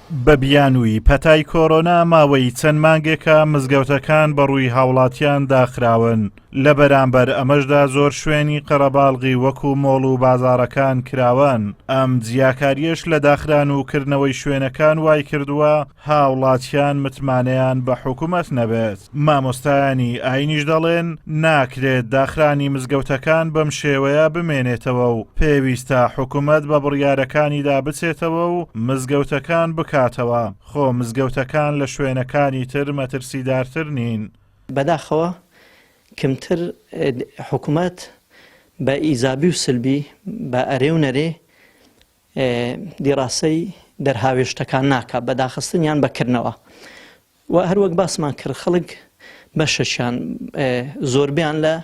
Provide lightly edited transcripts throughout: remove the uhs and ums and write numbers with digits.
بە بیانووی پەتای کۆرۆنا ماوەی چەند مانگێکە مزگەوتەکان بەڕووی هاوڵاتیان داخراون. لە بەرامبەر ئەمەشدا زۆر شوێنی قەرەباڵغی وەکو مۆڵ و بازاڕەکان کراون. ئەم جیاکاریەش لە داخران و کردنەوەی شوێنەکان وای کردووە هاوڵاتیان متمانەیان بە حکوومەت نەبێت. مامۆستایانی ئاینیش دەڵێن ناکرێت داخرانی مزگەوتەکان بەم شێوەیە بمێنێتەوە و پێویستە حکوومەت بە بڕیارەکانیدا بچێتەوە و مزگەوتەکان بکاتەوە. خۆ مزگەوتەکان لە شوێنەکانی تر مەترسیدارتر نین. بەداخەوە کەمتر حکوومەت بە ئیزابی و سلبی بە ئەرێ و نەرێ دیڕاسەی دەرهاوێشتەکان ناکات بەداخستنیان بەکردنەوە و هەروەک باسمان کرد خەڵک بەشەشیان زۆربیان لە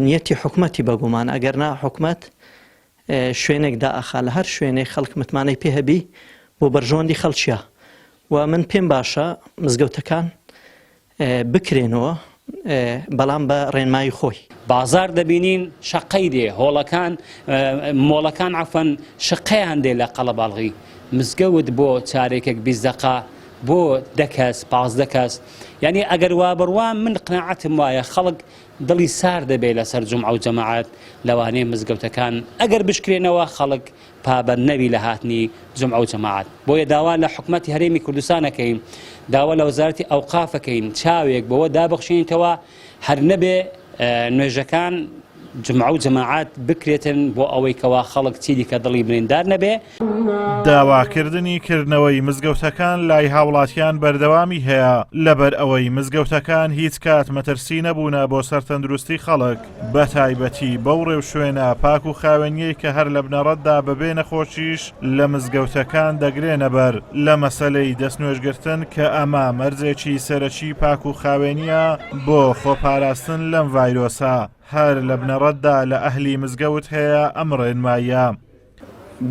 نیەتی حکوومەتی بەگومان ئەگەرنا حکوومەت شوێنێکدا ئاخا لە هەر شوێنێک خەڵک متمانەی پێ هەبی بۆ بەرژۆندی خەڵکیە و من پێم باشە مزگەوتەکان بکرێنەوە بەڵام بە ڕێنمایی خۆی. بازار دەبینین شەقەی دێ هۆڵەکان مۆڵەکان عەفەن شقەیان دێ لە قەڵەباڵغی مزگەوت بۆ چارێکێک 20 دقە بۆ 10 کەس 15 کەس یعنی ئەگەر وا بڕوان من قناعەتم وایە خەڵک دڵی سار دەبێت لەسەر جومعە و جەماعەت لەوانەیە مزگەوتەکان ئەگەر بشکرێنەوە خەڵک پابەند نەبی لە هاتنی جومعە و جەماعەت. بۆیە داوا لە حکومەتی هەرێمی کوردستانەکەین داوا لە وەزارەتی ئەوقافەکەین چاوێک بەوە دابەخشێنیتەوە هەر نەبێ نوێژەکان جمعە و جەماعەت بکرێتن بۆ ئەوەی کەوا خەڵک چیدی کە دڵی بریندار نەبێ. داواکردنی کردنەوەی مزگەوتەکان لای هاوڵاتیان بەردەوامی هەیە لەبەر ئەوەی مزگەوتەکان هیچ کات مەترسی نەبوونە بۆ سەرتەندروستی خەڵک بە تایبەتی بەو ڕێو شوێنە پاک و خاوێنیەی کە هەر لە بنەڕەتدا بەبێ نەخۆشیش لە مزگەوتەکان دەگرێنە بەر لە مەسەلەی دەستنوێژگرتن کە ئەمە مەرجێکی سەرەکی پاک و خاوێنیە بۆ خۆپاراستن لەم ڤایرۆسە. هەر لە بنەڕەتدا لە ئەهلی مزگەوت هەیە ئەم ڕێنماییە.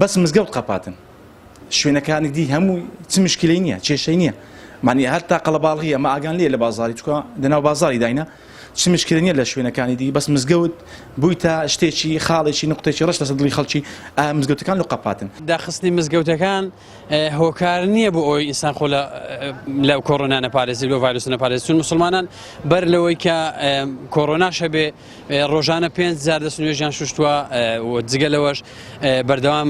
بەس مزگەوت قەپاتن شوێنەکانی دی هەمووی چ مشکلەی نییە کێشەی نییە معنی هەتا قەڵەباڵغی ئەمە ئاگان لێ لە بازاری چکە لەناو بازاری داینە چ مشکلە نییە لە شوێنەکانی دی بەس مزگەوت بوویتە شتێکی خاڵێکی نقطێکی ڕەش لەسەر دڵی خەڵکی مزگەوتەکان لە قەپاتن. داخستنی مزگەوتەکان هۆکار نییە بۆ ئەوی ئینسان خۆ لە کۆڕۆنا نەپارێزی لە ڤایرۆس نەپارێزی چون مسلمانان بەر لەوەی کە کۆڕۆناش هەبێ ڕۆژانە 5,000 دەستنوێژیان شوشتووە و جگە لەوەش بەردەوام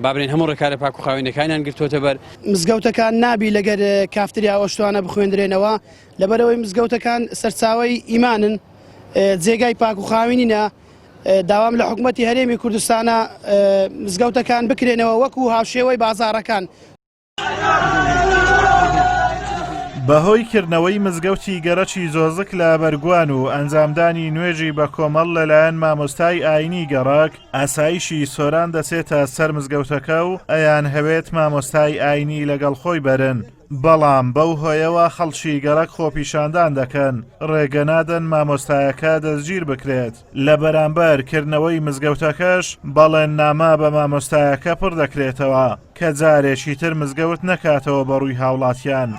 بابرین هەموو ڕێکارە پاک و خاوێنەکانیان گرتوۆتە بەر. مزگەوتەکان نابی لەگەر کافتریا ئەو شتوانە بخوێندرێنەوە لەبەرەوەی مزگەوتەکان سەرچاوەی ئیمانن جێگای پاک و خاوێنینە داوام لە حکوومەتی هەرێمی کوردستانە مزگەوتەکان بکرێنەوە وەکو هاوشێوەی بازاڕەکان. بەهۆی کردنەوەی مزگەوتی گەرەکی زۆزک لە بەرگوان و ئەنجامدانی نوێژی بە کۆمەڵ لەلایەن مامۆستای ئاینی گەڕاک ئاسایشی سۆران دەچێتە سەر مزگەوتەکە و ئەیان هەوێت مامۆستای ئاینی لەگەڵ خۆی بەرن. بەڵام بەو هۆیەوە خەڵکی گەڕک خۆپیشاندان دەکەن ڕێگەنادەن مامۆستایەکە دەستگیر بکرێت. لە بەرامبەر کردنەوەی مزگەوتەکەش بەڵێن نامە بە مامۆستایەکە پڕ دەکرێتەوە کە جارێکی تر مزگەوت نەکاتەوە بەڕووی هاوڵاتیان.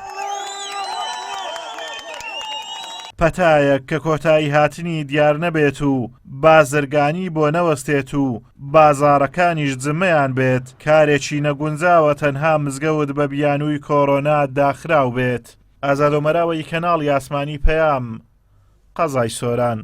پەتایەک کە کۆتایی هاتنی دیار نەبێت و بازرگانی بۆ نەوەستێت و بازاڕەکانیش جمەیان بێت کارێکی نەگونجاوە تەنها مزگەوت بە بیانووی کۆڕۆنا داخراو بێت. ئازاد و مەراوەی کەناڵی ئاسمانی پەیام قەزای سۆران.